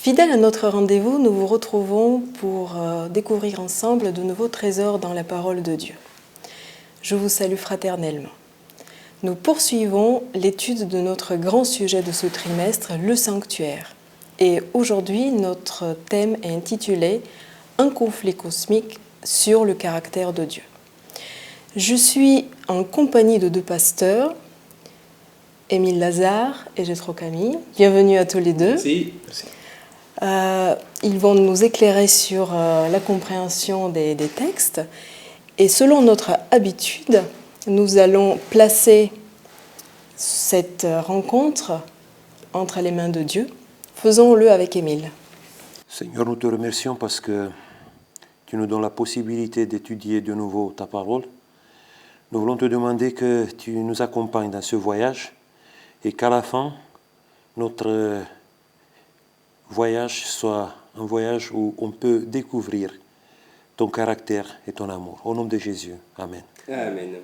Fidèles à notre rendez-vous, nous vous retrouvons pour découvrir ensemble de nouveaux trésors dans la parole de Dieu. Je vous salue fraternellement. Nous poursuivons l'étude de notre grand sujet de ce trimestre, le sanctuaire. Et aujourd'hui, notre thème est intitulé « Un conflit cosmique sur le caractère de Dieu ». Je suis en compagnie de deux pasteurs, Émile Lazare et Jethro Camille. Bienvenue à tous les deux. Merci. Ils vont nous éclairer sur la compréhension des textes. Et selon notre habitude, nous allons placer cette rencontre entre les mains de Dieu. Faisons-le avec Émile. Seigneur, nous te remercions parce que tu nous donnes la possibilité d'étudier de nouveau ta parole. Nous voulons te demander que tu nous accompagnes dans ce voyage et qu'à la fin, notre voyage soit un voyage où on peut découvrir ton caractère et ton amour. Au nom de Jésus. Amen. Amen.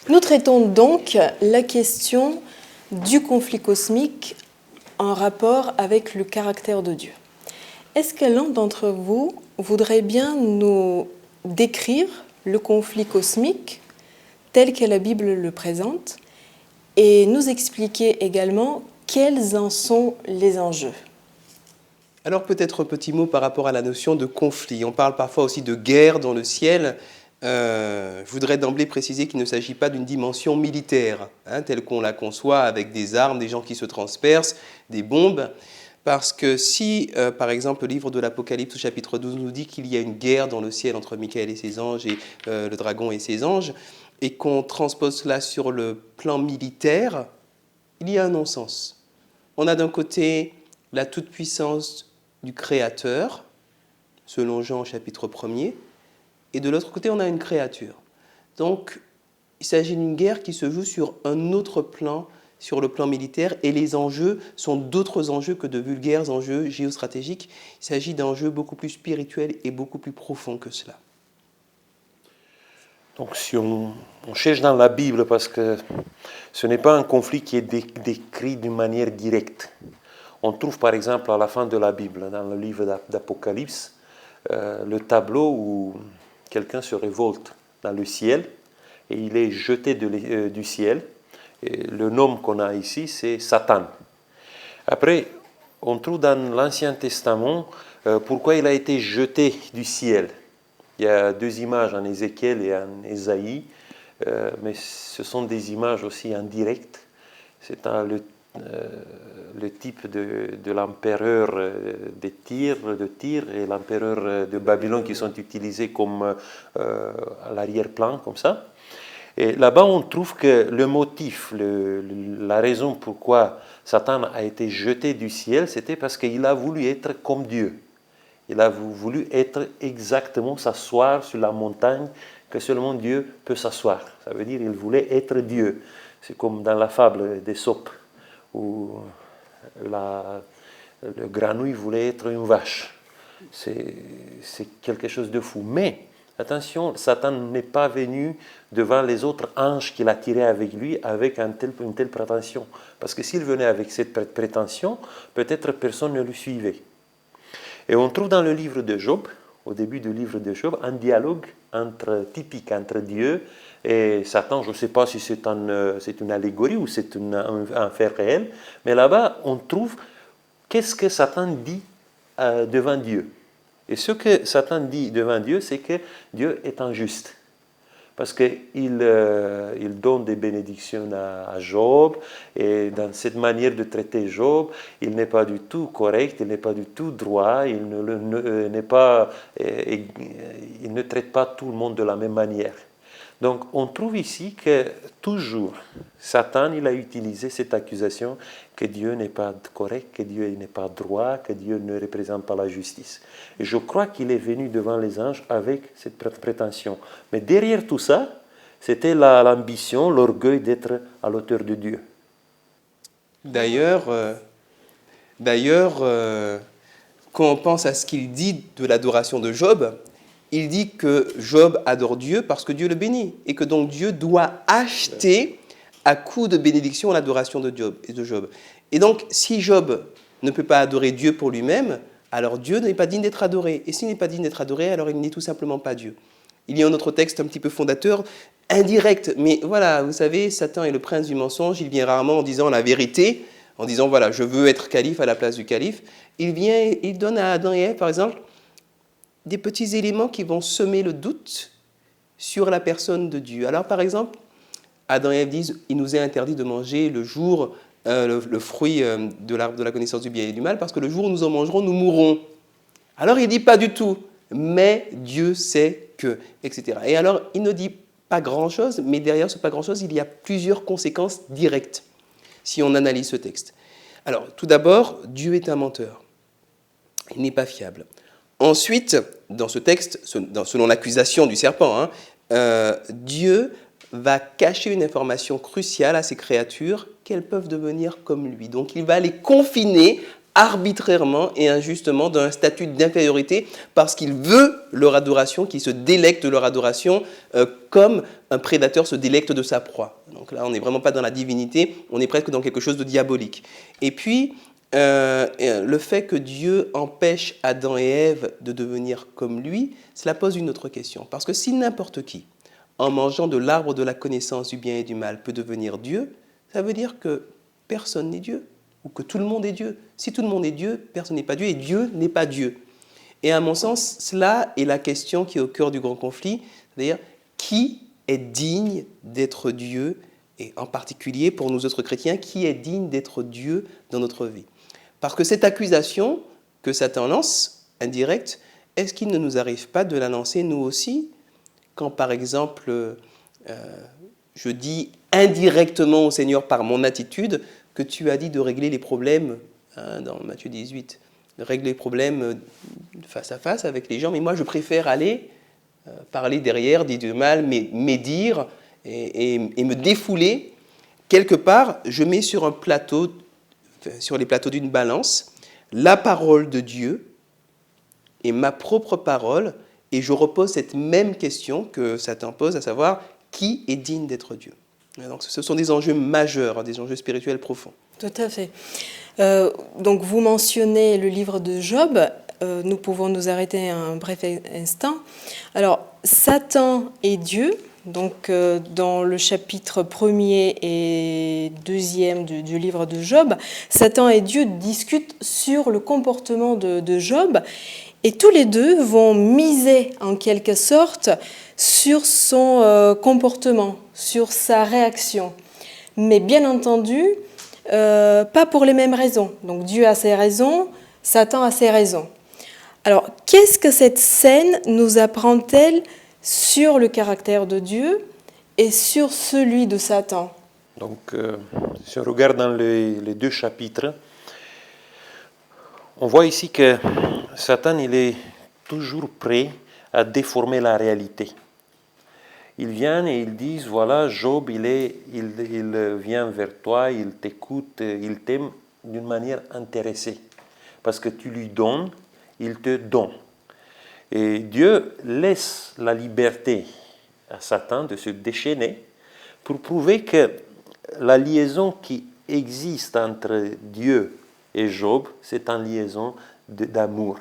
Nous traitons donc la question du conflit cosmique en rapport avec le caractère de Dieu. Est-ce que l'un d'entre vous voudrait bien nous décrire le conflit cosmique tel que la Bible le présente et nous expliquer également quels en sont les enjeux? Alors peut-être un petit mot par rapport à la notion de conflit. On parle parfois aussi de guerre dans le ciel. Je voudrais d'emblée préciser qu'il ne s'agit pas d'une dimension militaire, telle qu'on la conçoit avec des armes, des gens qui se transpercent, des bombes. Parce que si, par exemple, le livre de l'Apocalypse au chapitre 12 nous dit qu'il y a une guerre dans le ciel entre Michael et ses anges et le dragon et ses anges, et qu'on transpose cela sur le plan militaire, il y a un non-sens. On a d'un côté la toute-puissance du Créateur, selon Jean au chapitre 1er, et de l'autre côté, on a une créature. Donc, il s'agit d'une guerre qui se joue sur un autre plan, sur le plan militaire, et les enjeux sont d'autres enjeux que de vulgaires enjeux géostratégiques. Il s'agit d'enjeux beaucoup plus spirituels et beaucoup plus profonds que cela. Donc si on cherche dans la Bible, parce que ce n'est pas un conflit qui est décrit d'une manière directe. On trouve par exemple à la fin de la Bible, dans le livre d'Apocalypse, le tableau où quelqu'un se révolte dans le ciel et il est jeté du ciel. Et le nom qu'on a ici, c'est Satan. Après, on trouve dans l'Ancien Testament pourquoi il a été jeté du ciel. Il y a deux images en Ézéchiel et en Ésaïe, mais ce sont des images aussi indirectes. C'est le type de l'empereur de Tyr et l'empereur de Babylone qui sont utilisés comme à l'arrière-plan, comme ça. Et là-bas, on trouve que le motif, la raison pourquoi Satan a été jeté du ciel, c'était parce qu'il a voulu être comme Dieu. Il a voulu être exactement, s'asseoir sur la montagne que seulement Dieu peut s'asseoir. Ça veut dire qu'il voulait être Dieu. C'est comme dans la fable d'Ésope, où le grenouille voulait être une vache. C'est quelque chose de fou. Mais, attention, Satan n'est pas venu devant les autres anges qu'il a tirés avec lui avec une telle prétention. Parce que s'il venait avec cette prétention, peut-être personne ne le suivait. Et on trouve dans le livre de Job, au début du livre de Job, un dialogue typique entre Dieu et Satan. Je ne sais pas si c'est une allégorie ou c'est un fait réel, mais là-bas, on trouve qu'est-ce que Satan dit devant Dieu. Et ce que Satan dit devant Dieu, c'est que Dieu est injuste. Parce qu'il donne des bénédictions à Job, et dans cette manière de traiter Job, il n'est pas du tout correct, il n'est pas du tout droit, il ne traite pas tout le monde de la même manière. Donc on trouve ici que toujours, Satan il a utilisé cette accusation que Dieu n'est pas correct, que Dieu n'est pas droit, que Dieu ne représente pas la justice. Et je crois qu'il est venu devant les anges avec cette prétention. Mais derrière tout ça, c'était l'ambition, l'orgueil d'être à l'auteur de Dieu. D'ailleurs, quand on pense à ce qu'il dit de l'adoration de Job, il dit que Job adore Dieu parce que Dieu le bénit et que donc Dieu doit acheter à coup de bénédiction l'adoration de Job. Et donc, si Job ne peut pas adorer Dieu pour lui-même, alors Dieu n'est pas digne d'être adoré. Et s'il n'est pas digne d'être adoré, alors il n'est tout simplement pas Dieu. Il y a un autre texte un petit peu fondateur, indirect, mais voilà, vous savez, Satan est le prince du mensonge, il vient rarement en disant la vérité, en disant voilà, je veux être calife à la place du calife. Il donne à Adam et Ève, par exemple, des petits éléments qui vont semer le doute sur la personne de Dieu. Alors, par exemple, Adam et Ève disent il nous est interdit de manger le jour le fruit de l'arbre de la connaissance du bien et du mal, parce que le jour où nous en mangerons, nous mourrons. Alors, il ne dit pas du tout, mais Dieu sait que, etc. Et alors, il ne dit pas grand-chose, mais derrière ce pas grand-chose, il y a plusieurs conséquences directes, si on analyse ce texte. Alors, tout d'abord, Dieu est un menteur. Il n'est pas fiable. Ensuite, dans ce texte, selon l'accusation du serpent, Dieu va cacher une information cruciale à ses créatures qu'elles peuvent devenir comme lui. Donc il va les confiner arbitrairement et injustement dans un statut d'infériorité parce qu'il veut leur adoration, qu'ils se délectent de leur adoration comme un prédateur se délecte de sa proie. Donc là, on n'est vraiment pas dans la divinité, on est presque dans quelque chose de diabolique. Et puis, le fait que Dieu empêche Adam et Ève de devenir comme lui, cela pose une autre question. Parce que si n'importe qui, en mangeant de l'arbre de la connaissance du bien et du mal, peut devenir Dieu, ça veut dire que personne n'est Dieu, ou que tout le monde est Dieu. Si tout le monde est Dieu, personne n'est pas Dieu, et Dieu n'est pas Dieu. Et à mon sens, cela est la question qui est au cœur du grand conflit, c'est-à-dire qui est digne d'être Dieu, et en particulier pour nous autres chrétiens, qui est digne d'être Dieu dans notre vie. Parce que cette accusation que Satan lance, indirecte, est-ce qu'il ne nous arrive pas de la lancer nous aussi, quand par exemple, je dis indirectement au Seigneur par mon attitude, que tu as dit de régler les problèmes, dans Matthieu 18, de régler les problèmes face à face avec les gens, mais moi je préfère aller parler derrière, dire du mal, médire et me défouler. Quelque part, je mets sur un plateau, sur les plateaux d'une balance, la parole de Dieu et ma propre parole, et je repose cette même question que Satan pose, à savoir, qui est digne d'être Dieu ? Donc, ce sont des enjeux majeurs, des enjeux spirituels profonds. Tout à fait. Donc vous mentionnez le livre de Job, nous pouvons nous arrêter un bref instant. Alors, Satan et Dieu, donc dans le chapitre 1er et 2e du livre de Job, Satan et Dieu discutent sur le comportement de Job, et tous les deux vont miser en quelque sorte sur son comportement, sur sa réaction. Mais bien entendu, pas pour les mêmes raisons. Donc Dieu a ses raisons, Satan a ses raisons. Alors, qu'est-ce que cette scène nous apprend-elle sur le caractère de Dieu et sur celui de Satan ? Donc, si on regarde dans les deux chapitres, on voit ici que Satan, il est toujours prêt à déformer la réalité. Ils viennent et ils disent, voilà, Job, il vient vers toi, il t'écoute, il t'aime d'une manière intéressée. Parce que tu lui donnes, il te donne. Et Dieu laisse la liberté à Satan de se déchaîner pour prouver que la liaison qui existe entre Dieu et Job, c'est une liaison d'amour.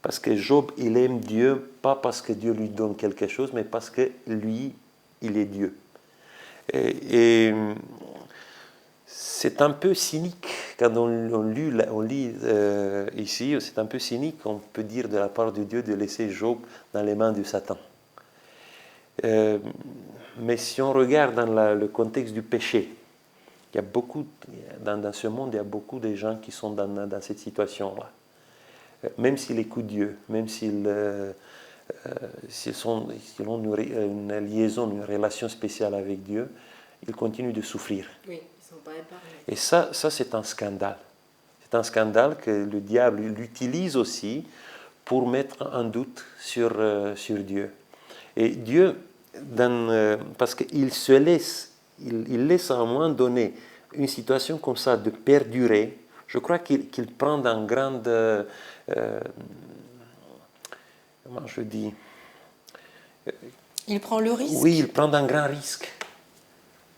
Parce que Job, il aime Dieu, pas parce que Dieu lui donne quelque chose, mais parce que lui, il est Dieu. Et c'est un peu cynique, quand on lit ici, c'est un peu cynique, on peut dire de la part de Dieu, de laisser Job dans les mains de Satan. Mais si on regarde dans le contexte du péché, il y a beaucoup, dans ce monde, il y a beaucoup de gens qui sont dans cette situation-là. Même s'ils écoutent Dieu, même s'ils ont une liaison, une relation spéciale avec Dieu, ils continuent de souffrir. Oui, ils ne sont pas épargnés. Et ça c'est un scandale. C'est un scandale que le diable l'utilise aussi pour mettre un doute sur Dieu. Et Dieu, parce qu'il se laisse, il laisse à un moment donné une situation comme ça de perdurer. Je crois qu'il prend un grand... comment je dis ? Il prend le risque. Oui, il prend un grand risque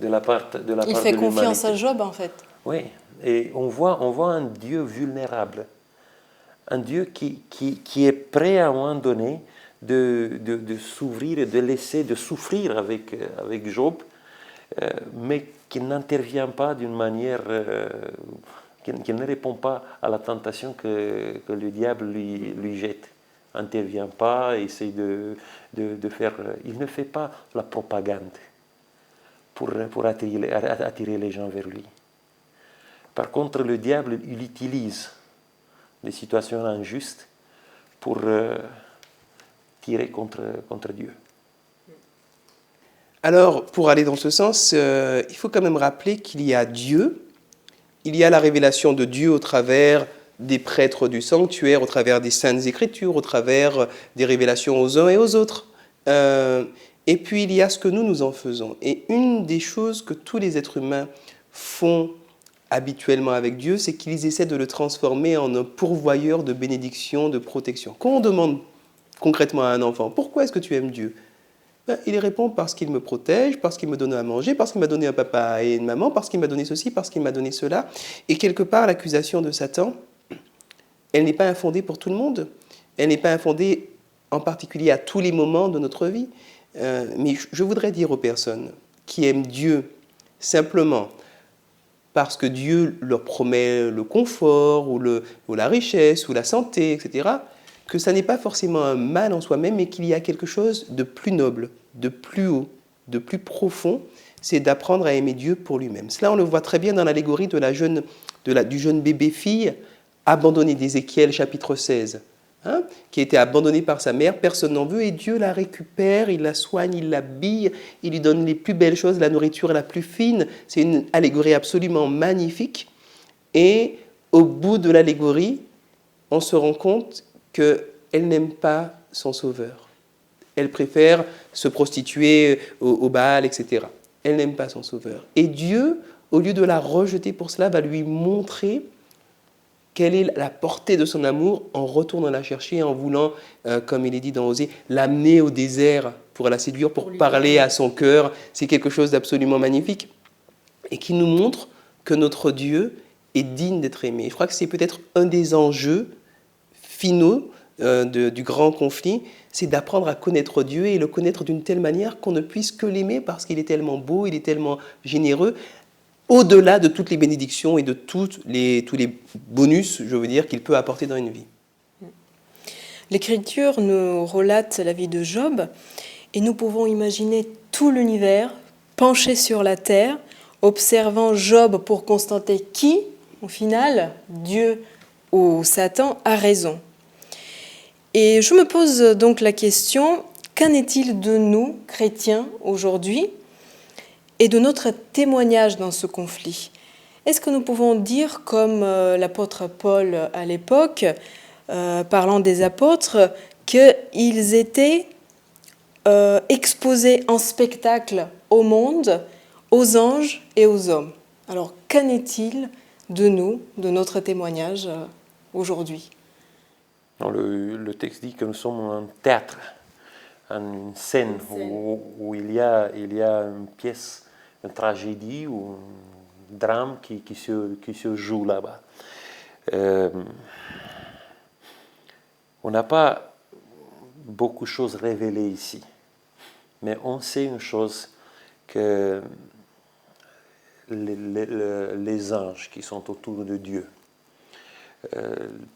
de la part de l'humanité. Il fait confiance à Job, en fait. Oui, et on voit un Dieu vulnérable, un Dieu qui est prêt à un moment donné de s'ouvrir et de laisser, de souffrir avec Job, mais qui n'intervient pas d'une manière, qui ne répond pas à la tentation que le diable lui jette. N'intervient pas, essaye de faire... Il ne fait pas la propagande pour attirer les gens vers lui. Par contre, le diable, il utilise les situations injustes pour tirer contre Dieu. Alors, pour aller dans ce sens, il faut quand même rappeler qu'il y a Dieu, il y a la révélation de Dieu au travers des prêtres du sanctuaire, au travers des saintes écritures, au travers des révélations aux uns et aux autres. Et puis, il y a ce que nous en faisons. Et une des choses que tous les êtres humains font habituellement avec Dieu, c'est qu'ils essaient de le transformer en un pourvoyeur de bénédiction, de protection. Quand on demande concrètement à un enfant, pourquoi est-ce que tu aimes Dieu ? Il répond parce qu'il me protège, parce qu'il me donne à manger, parce qu'il m'a donné un papa et une maman, parce qu'il m'a donné ceci, parce qu'il m'a donné cela. Et quelque part, l'accusation de Satan, elle n'est pas infondée pour tout le monde. Elle n'est pas infondée en particulier à tous les moments de notre vie. Mais je voudrais dire aux personnes qui aiment Dieu simplement parce que Dieu leur promet le confort ou la richesse ou la santé, etc., que ça n'est pas forcément un mal en soi-même, mais qu'il y a quelque chose de plus noble, de plus haut, de plus profond, c'est d'apprendre à aimer Dieu pour lui-même. Cela, on le voit très bien dans l'allégorie du jeune bébé-fille abandonné d'Ézéchiel, chapitre 16, qui a été abandonné par sa mère, personne n'en veut, et Dieu la récupère, il la soigne, il l'habille, il lui donne les plus belles choses, la nourriture la plus fine. C'est une allégorie absolument magnifique. Et au bout de l'allégorie, on se rend compte qu'elle n'aime pas son sauveur. Elle préfère se prostituer au Baal, etc. Elle n'aime pas son sauveur. Et Dieu, au lieu de la rejeter pour cela, va lui montrer quelle est la portée de son amour en retournant la chercher, en voulant, comme il est dit dans Osée, l'amener au désert pour la séduire, pour parler à son cœur. C'est quelque chose d'absolument magnifique et qui nous montre que notre Dieu est digne d'être aimé. Je crois que c'est peut-être un des enjeux finaux du grand conflit, c'est d'apprendre à connaître Dieu et le connaître d'une telle manière qu'on ne puisse que l'aimer parce qu'il est tellement beau, il est tellement généreux, au-delà de toutes les bénédictions et de tous les bonus, je veux dire, qu'il peut apporter dans une vie. L'Écriture nous relate la vie de Job et nous pouvons imaginer tout l'univers penché sur la terre, observant Job pour constater qui, au final, Dieu ou Satan, a raison. Et je me pose donc la question, qu'en est-il de nous, chrétiens, aujourd'hui, et de notre témoignage dans ce conflit ? Est-ce que nous pouvons dire, comme l'apôtre Paul à l'époque, parlant des apôtres, qu'ils étaient exposés en spectacle au monde, aux anges et aux hommes ? Alors, qu'en est-il de nous, de notre témoignage aujourd'hui ? Le texte dit que nous sommes un théâtre, une scène où il y a une pièce, une tragédie ou un drame qui se joue là-bas. On n'a pas beaucoup de choses révélées ici, mais on sait une chose, que les anges qui sont autour de Dieu,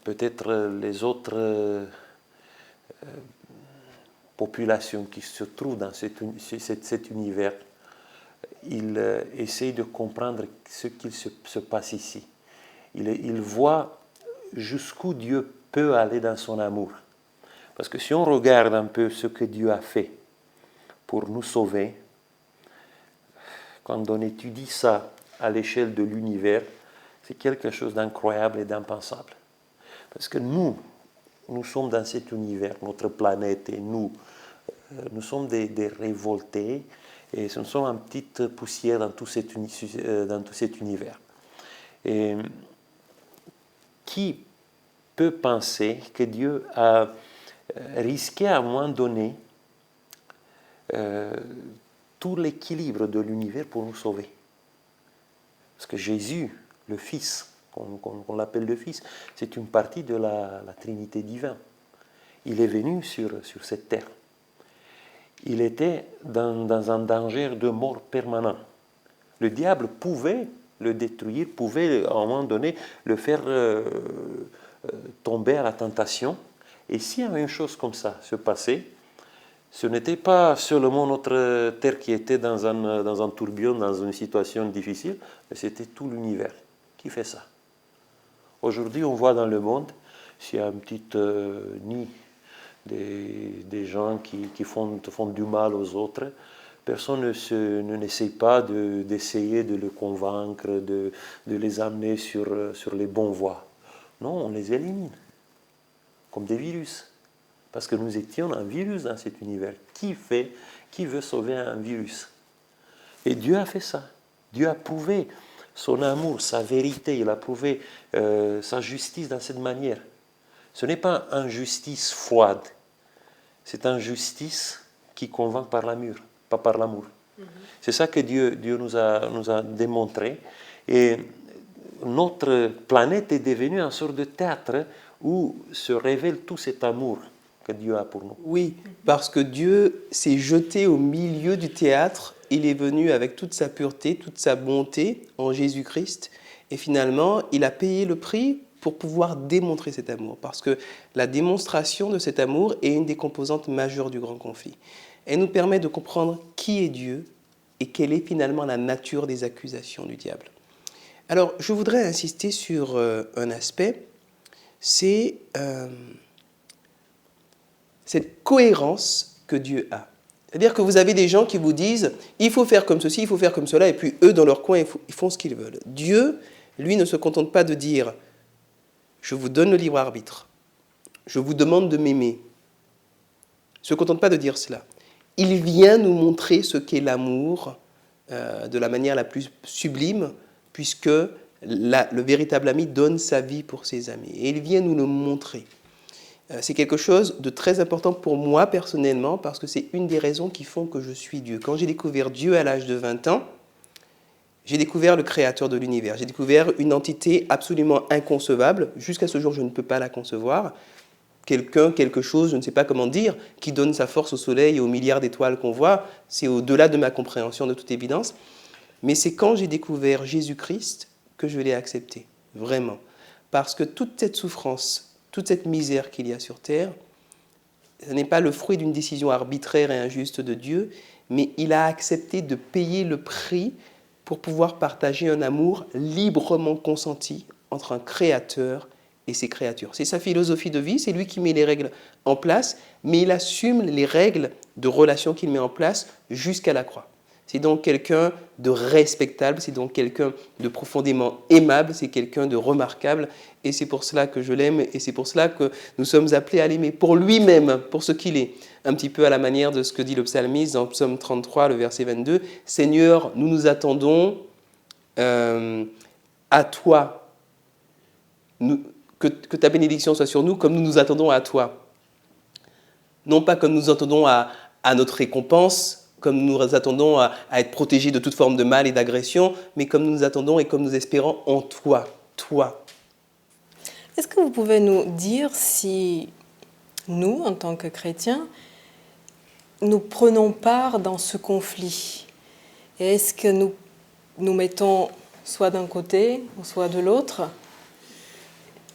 peut-être les autres populations qui se trouvent dans cet univers, ils essayent de comprendre ce qu'il se passe ici. Ils voient jusqu'où Dieu peut aller dans son amour. Parce que si on regarde un peu ce que Dieu a fait pour nous sauver, quand on étudie ça à l'échelle de l'univers, c'est quelque chose d'incroyable et d'impensable. Parce que nous sommes dans cet univers, notre planète et nous sommes des révoltés et nous sommes une petite poussière dans tout cet univers. Et qui peut penser que Dieu a risqué à un moment donné tout l'équilibre de l'univers pour nous sauver? Parce que Jésus le Fils, qu'on l'appelle le Fils, c'est une partie de la Trinité divine. Il est venu sur cette terre. Il était dans un danger de mort permanent. Le diable pouvait le détruire, pouvait à un moment donné le faire tomber à la tentation. Et s'il y avait une chose comme ça se passait, ce n'était pas seulement notre terre qui était dans un tourbillon, dans une situation difficile, mais c'était tout l'univers qui fait ça. Aujourd'hui, on voit dans le monde, s'il y a un petit nid des gens qui font du mal aux autres, personne n'essaye pas d'essayer de les convaincre, de les amener sur les bonnes voies. Non, on les élimine, comme des virus. Parce que nous étions un virus dans cet univers. Qui veut sauver un virus? Et Dieu a fait ça. Dieu a prouvé son amour, sa vérité, il a prouvé sa justice dans cette manière. Ce n'est pas une justice froide, c'est une justice qui convainc par l'amour, pas par l'amour. C'est ça que Dieu nous a démontré. Et notre planète est devenue une sorte de théâtre où se révèle tout cet amour que Dieu a pour nous. Oui, parce que Dieu s'est jeté au milieu du théâtre. Il est venu avec toute sa pureté, toute sa bonté en Jésus-Christ. Et finalement, il a payé le prix pour pouvoir démontrer cet amour. Parce que la démonstration de cet amour est une des composantes majeures du grand conflit. Elle nous permet de comprendre qui est Dieu et quelle est finalement la nature des accusations du diable. Alors, je voudrais insister sur un aspect, c'est cette cohérence que Dieu a. C'est-à-dire que vous avez des gens qui vous disent « il faut faire comme ceci, il faut faire comme cela », et puis eux, dans leur coin, ils font ce qu'ils veulent. Dieu, lui, ne se contente pas de dire « je vous donne le libre arbitre, je vous demande de m'aimer ». Il ne se contente pas de dire cela. Il vient nous montrer ce qu'est l'amour de la manière la plus sublime, puisque le véritable ami donne sa vie pour ses amis. Et il vient nous le montrer. C'est quelque chose de très important pour moi personnellement, parce que c'est une des raisons qui font que je suis Dieu. Quand j'ai découvert Dieu à l'âge de 20 ans, j'ai découvert le créateur de l'univers. J'ai découvert une entité absolument inconcevable. Jusqu'à ce jour, je ne peux pas la concevoir. Quelqu'un, quelque chose, je ne sais pas comment dire, qui donne sa force au soleil et aux milliards d'étoiles qu'on voit. C'est au-delà de ma compréhension, de toute évidence. Mais c'est quand j'ai découvert Jésus-Christ que je l'ai accepté, vraiment. Parce que toute cette souffrance, toute cette misère qu'il y a sur terre, ce n'est pas le fruit d'une décision arbitraire et injuste de Dieu, mais il a accepté de payer le prix pour pouvoir partager un amour librement consenti entre un créateur et ses créatures. C'est sa philosophie de vie, c'est lui qui met les règles en place, mais il assume les règles de relation qu'il met en place jusqu'à la croix. C'est donc quelqu'un de respectable, c'est donc quelqu'un de profondément aimable, c'est quelqu'un de remarquable, et c'est pour cela que je l'aime, et c'est pour cela que nous sommes appelés à l'aimer, pour lui-même, pour ce qu'il est. Un petit peu à la manière de ce que dit le psalmiste dans Psaume 33, le verset 22, « Seigneur, nous nous attendons à toi, que ta bénédiction soit sur nous comme nous nous attendons à toi. » Non pas comme nous attendons à notre récompense, comme nous nous attendons à être protégés de toute forme de mal et d'agression, mais comme nous nous attendons et comme nous espérons en toi, toi. Est-ce que vous pouvez nous dire si nous, en tant que chrétiens, nous prenons part dans ce conflit? Et est-ce que nous mettons soit d'un côté ou soit de l'autre?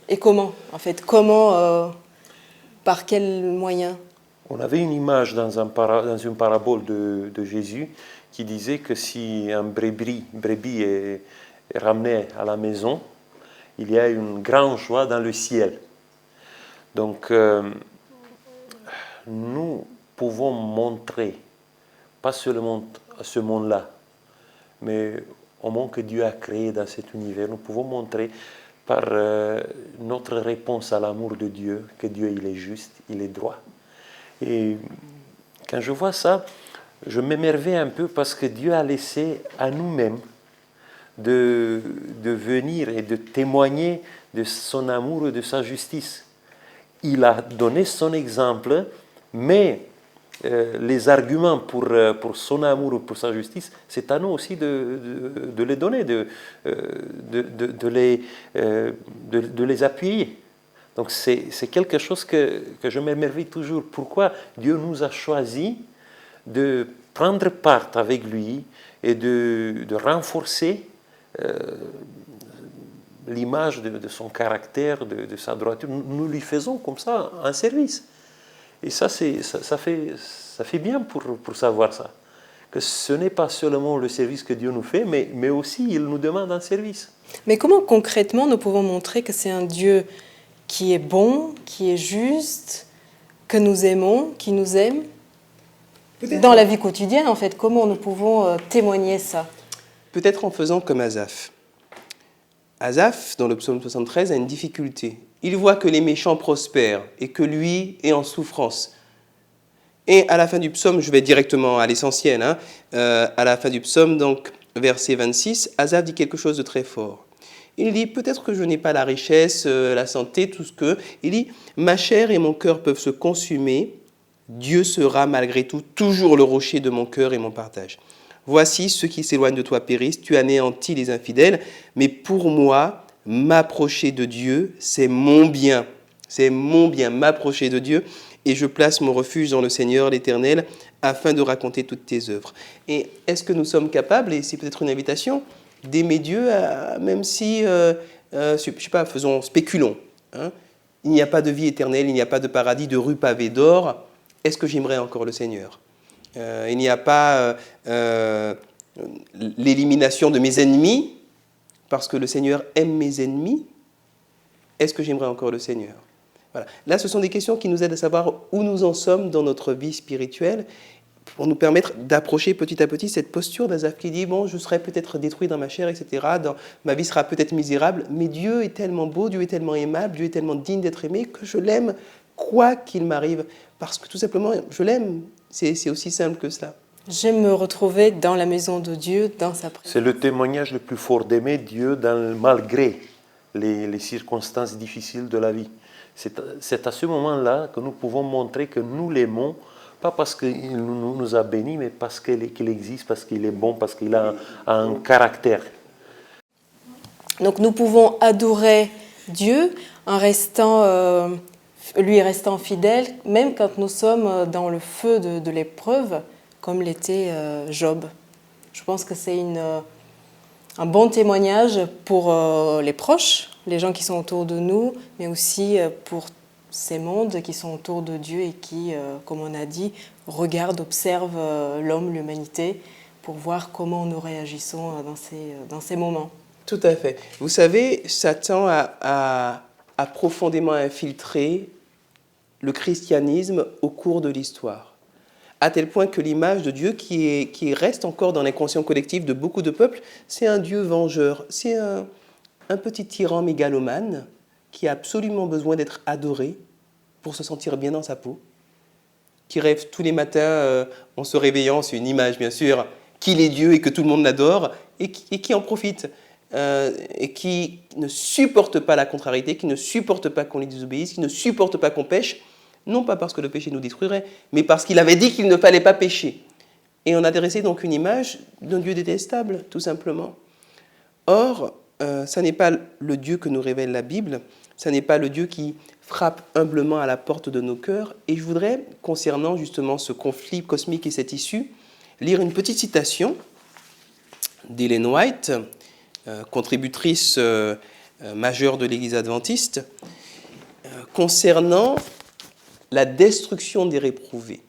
Et comment, en fait? Comment, par quels moyens? On avait une image dans une parabole de Jésus qui disait que si un brebis est ramené à la maison, il y a une grande joie dans le ciel. Donc, nous pouvons montrer, pas seulement à ce monde-là, mais au monde que Dieu a créé dans cet univers, nous pouvons montrer par notre réponse à l'amour de Dieu, que Dieu il est juste, il est droit. Et quand je vois ça, je m'émerveille un peu parce que Dieu a laissé à nous-mêmes de venir et de témoigner de son amour et de sa justice. Il a donné son exemple, mais les arguments pour son amour ou pour sa justice, c'est à nous aussi de les donner, de les appuyer. Donc c'est quelque chose que je m'émerveille toujours. Pourquoi Dieu nous a choisis de prendre part avec lui et de renforcer l'image de son caractère, de sa droiture. Nous lui faisons comme ça un service. Et ça fait bien pour savoir ça. Que ce n'est pas seulement le service que Dieu nous fait, mais aussi il nous demande un service. Mais comment concrètement nous pouvons montrer que c'est un Dieu qui est bon, qui est juste, que nous aimons, qui nous aime? Dans la vie quotidienne, en fait, comment nous pouvons témoigner ça? Peut-être en faisant comme Asaph. Asaph, dans le psaume 73, a une difficulté. Il voit que les méchants prospèrent et que lui est en souffrance. Et à la fin du psaume, je vais directement à l'essentiel, à la fin du psaume, donc verset 26, Asaph dit quelque chose de très fort. Il dit, peut-être que je n'ai pas la richesse, la santé, tout ce que... Il dit, ma chair et mon cœur peuvent se consumer, Dieu sera malgré tout toujours le rocher de mon cœur et mon partage. Voici, ceux qui s'éloignent de toi périssent, tu anéantis les infidèles, mais pour moi, m'approcher de Dieu, c'est mon bien. C'est mon bien, m'approcher de Dieu, et je place mon refuge dans le Seigneur, l'Éternel, afin de raconter toutes tes œuvres. Et est-ce que nous sommes capables, et c'est peut-être une invitation, d'aimer Dieu, même si, je ne sais pas, spéculons. Il n'y a pas de vie éternelle, il n'y a pas de paradis, de rue pavée d'or. Est-ce que j'aimerais encore le Seigneur ? Il n'y a pas l'élimination de mes ennemis, parce que le Seigneur aime mes ennemis. Est-ce que j'aimerais encore le Seigneur ? Voilà. Là, ce sont des questions qui nous aident à savoir où nous en sommes dans notre vie spirituelle, pour nous permettre d'approcher petit à petit cette posture d'Asaph qui dit « Bon, je serai peut-être détruit dans ma chair, etc. Ma vie sera peut-être misérable, mais Dieu est tellement beau, Dieu est tellement aimable, Dieu est tellement digne d'être aimé que je l'aime quoi qu'il m'arrive. Parce que tout simplement, je l'aime. C'est aussi simple que cela. » J'aime me retrouver dans la maison de Dieu, dans sa présence. C'est le témoignage le plus fort d'aimer Dieu malgré les circonstances difficiles de la vie. C'est à ce moment-là que nous pouvons montrer que nous l'aimons, pas parce qu'il nous a bénis, mais parce qu'il existe, parce qu'il est bon, parce qu'il a un caractère. Donc nous pouvons adorer Dieu en lui restant fidèles, même quand nous sommes dans le feu de l'épreuve, comme l'était Job. Je pense que c'est un bon témoignage pour les proches, les gens qui sont autour de nous, mais aussi pour ces mondes qui sont autour de Dieu et qui, comme on a dit, regardent, observent l'homme, l'humanité, pour voir comment nous réagissons dans ces moments. Tout à fait. Vous savez, Satan a profondément infiltré le christianisme au cours de l'histoire, à tel point que l'image de Dieu qui reste encore dans l'inconscient collectif de beaucoup de peuples, c'est un Dieu vengeur, c'est un petit tyran mégalomane qui a absolument besoin d'être adoré pour se sentir bien dans sa peau, qui rêve tous les matins en se réveillant, c'est une image bien sûr, qu'il est Dieu et que tout le monde l'adore, et qui en profite, et qui ne supporte pas la contrariété, qui ne supporte pas qu'on lui désobéisse, qui ne supporte pas qu'on pêche, non pas parce que le péché nous détruirait, mais parce qu'il avait dit qu'il ne fallait pas pécher. Et on a dressé donc une image d'un Dieu détestable, tout simplement. Or, ça n'est pas le Dieu que nous révèle la Bible, ça n'est pas le Dieu qui frappe humblement à la porte de nos cœurs. Et je voudrais, concernant justement ce conflit cosmique et cette issue, lire une petite citation d'Ellen White, contributrice majeure de l'Église adventiste, concernant la destruction des réprouvés.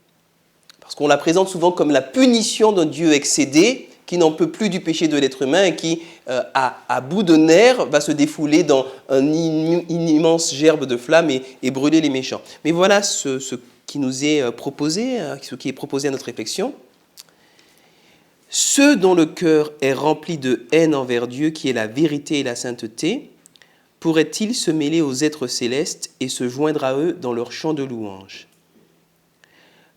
Parce qu'on la présente souvent comme la punition d'un Dieu excédé, qui n'en peut plus du péché de l'être humain et qui, à bout de nerfs, va se défouler dans une immense gerbe de flammes et brûler les méchants. Mais voilà ce qui nous est proposé, ce qui est proposé à notre réflexion. Ceux dont le cœur est rempli de haine envers Dieu, qui est la vérité et la sainteté, pourraient-ils se mêler aux êtres célestes et se joindre à eux dans leur chant de louange ?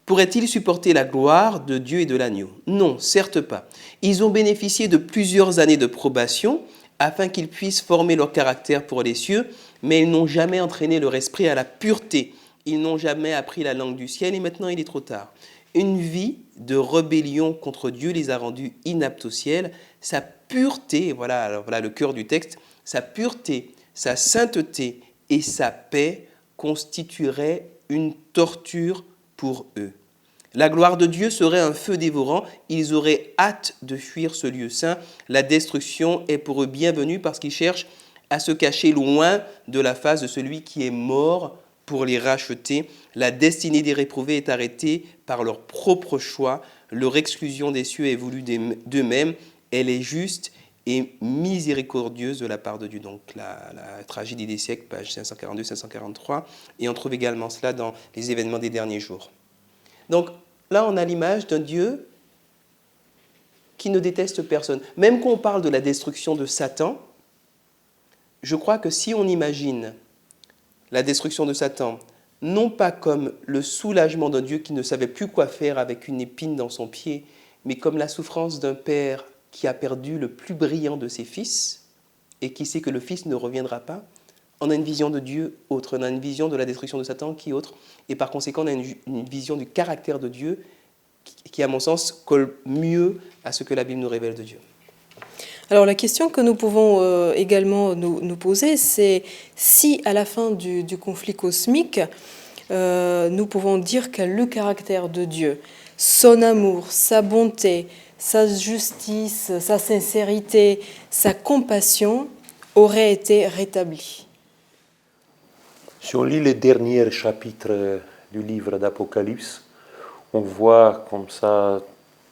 Pourraient-ils supporter la gloire de Dieu et de l'agneau ? Non, certes pas. Ils ont bénéficié de plusieurs années de probation afin qu'ils puissent former leur caractère pour les cieux, mais ils n'ont jamais entraîné leur esprit à la pureté. Ils n'ont jamais appris la langue du ciel et maintenant il est trop tard. une vie de rébellion contre Dieu les a rendus inaptes au ciel. Sa pureté, voilà, alors voilà le cœur du texte, sa pureté, sa sainteté et sa paix constitueraient une torture pour eux. La gloire de Dieu serait un feu dévorant, ils auraient hâte de fuir ce lieu saint. La destruction est pour eux bienvenue parce qu'ils cherchent à se cacher loin de la face de celui qui est mort pour les racheter. La destinée des réprouvés est arrêtée par leur propre choix. Leur exclusion des cieux est voulue d'eux-mêmes. Elle est juste et miséricordieuse de la part de Dieu. Donc la tragédie des siècles, page 542-543. Et on trouve également cela dans les événements des derniers jours. Donc là, on a l'image d'un Dieu qui ne déteste personne. Même quand on parle de la destruction de Satan, je crois que si on imagine la destruction de Satan, non pas comme le soulagement d'un Dieu qui ne savait plus quoi faire avec une épine dans son pied, mais comme la souffrance d'un père qui a perdu le plus brillant de ses fils et qui sait que le fils ne reviendra pas, on a une vision de Dieu autre, on a une vision de la destruction de Satan qui est autre, et par conséquent, on a une vision du caractère de Dieu qui, à mon sens, colle mieux à ce que la Bible nous révèle de Dieu. Alors la question que nous pouvons également nous poser, c'est si à la fin du conflit cosmique, nous pouvons dire que le caractère de Dieu, son amour, sa bonté, sa justice, sa sincérité, sa compassion auraient été rétablis. Si on lit les derniers chapitres du livre d'Apocalypse, on voit comme ça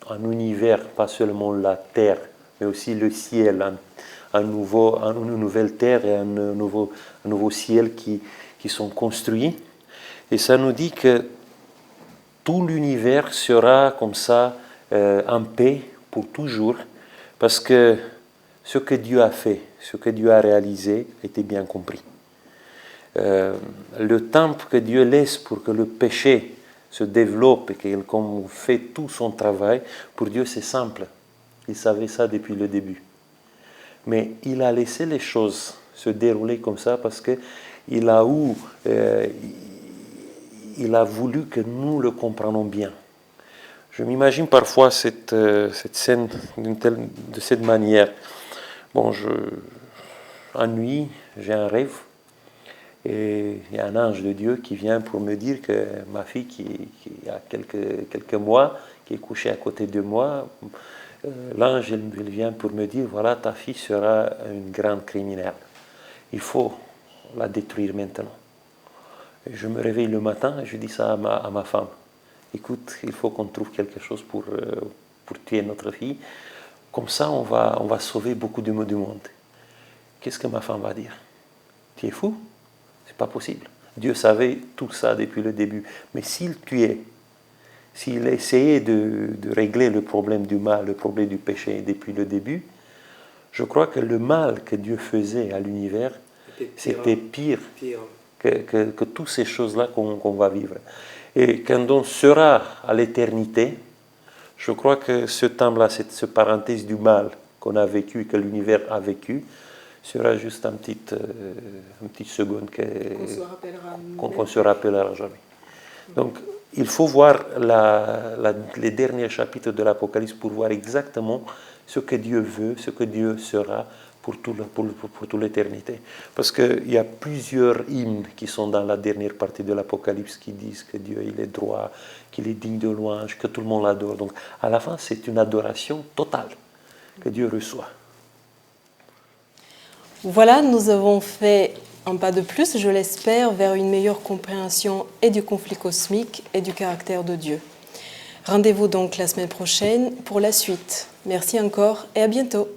un univers, pas seulement la terre, mais aussi le ciel, une nouvelle terre et un nouveau ciel qui sont construits. Et ça nous dit que tout l'univers sera comme ça en paix pour toujours, parce que ce que Dieu a fait, ce que Dieu a réalisé, était bien compris. Le temps que Dieu laisse pour que le péché se développe et qu'il fait tout son travail, pour Dieu c'est simple. Il savait ça depuis le début. Mais il a laissé les choses se dérouler comme ça parce qu'il a voulu que nous le comprenions bien. Je m'imagine parfois cette scène de cette manière. Bon, en nuit, j'ai un rêve. Et il y a un ange de Dieu qui vient pour me dire que ma fille, qui a quelques mois, qui est couchée à côté de moi, l'ange il vient pour me dire, voilà, ta fille sera une grande criminelle. Il faut la détruire maintenant. Et je me réveille le matin et je dis ça à ma femme. Écoute, il faut qu'on trouve quelque chose pour tuer notre fille. Comme ça, on va sauver beaucoup du monde. Qu'est-ce que ma femme va dire? Tu es fou? C'est pas possible. Dieu savait tout ça depuis le début. Mais s'il tuait, s'il essayait de régler le problème du mal, le problème du péché depuis le début, je crois que le mal que Dieu faisait à l'univers, c'était pire que toutes ces choses-là qu'on va vivre. Et quand on sera à l'éternité, je crois que ce temps-là, cette parenthèse du mal qu'on a vécu, que l'univers a vécu, sera juste une petite seconde qu'on se rappellera jamais. Donc, il faut voir les derniers chapitres de l'Apocalypse pour voir exactement ce que Dieu veut, ce que Dieu sera pour toute l'éternité. Parce qu'il y a plusieurs hymnes qui sont dans la dernière partie de l'Apocalypse qui disent que Dieu il est droit, qu'il est digne de louange, que tout le monde l'adore. Donc, à la fin, c'est une adoration totale que Dieu reçoit. Voilà, nous avons fait un pas de plus, je l'espère, vers une meilleure compréhension et du conflit cosmique et du caractère de Dieu. Rendez-vous donc la semaine prochaine pour la suite. Merci encore et à bientôt.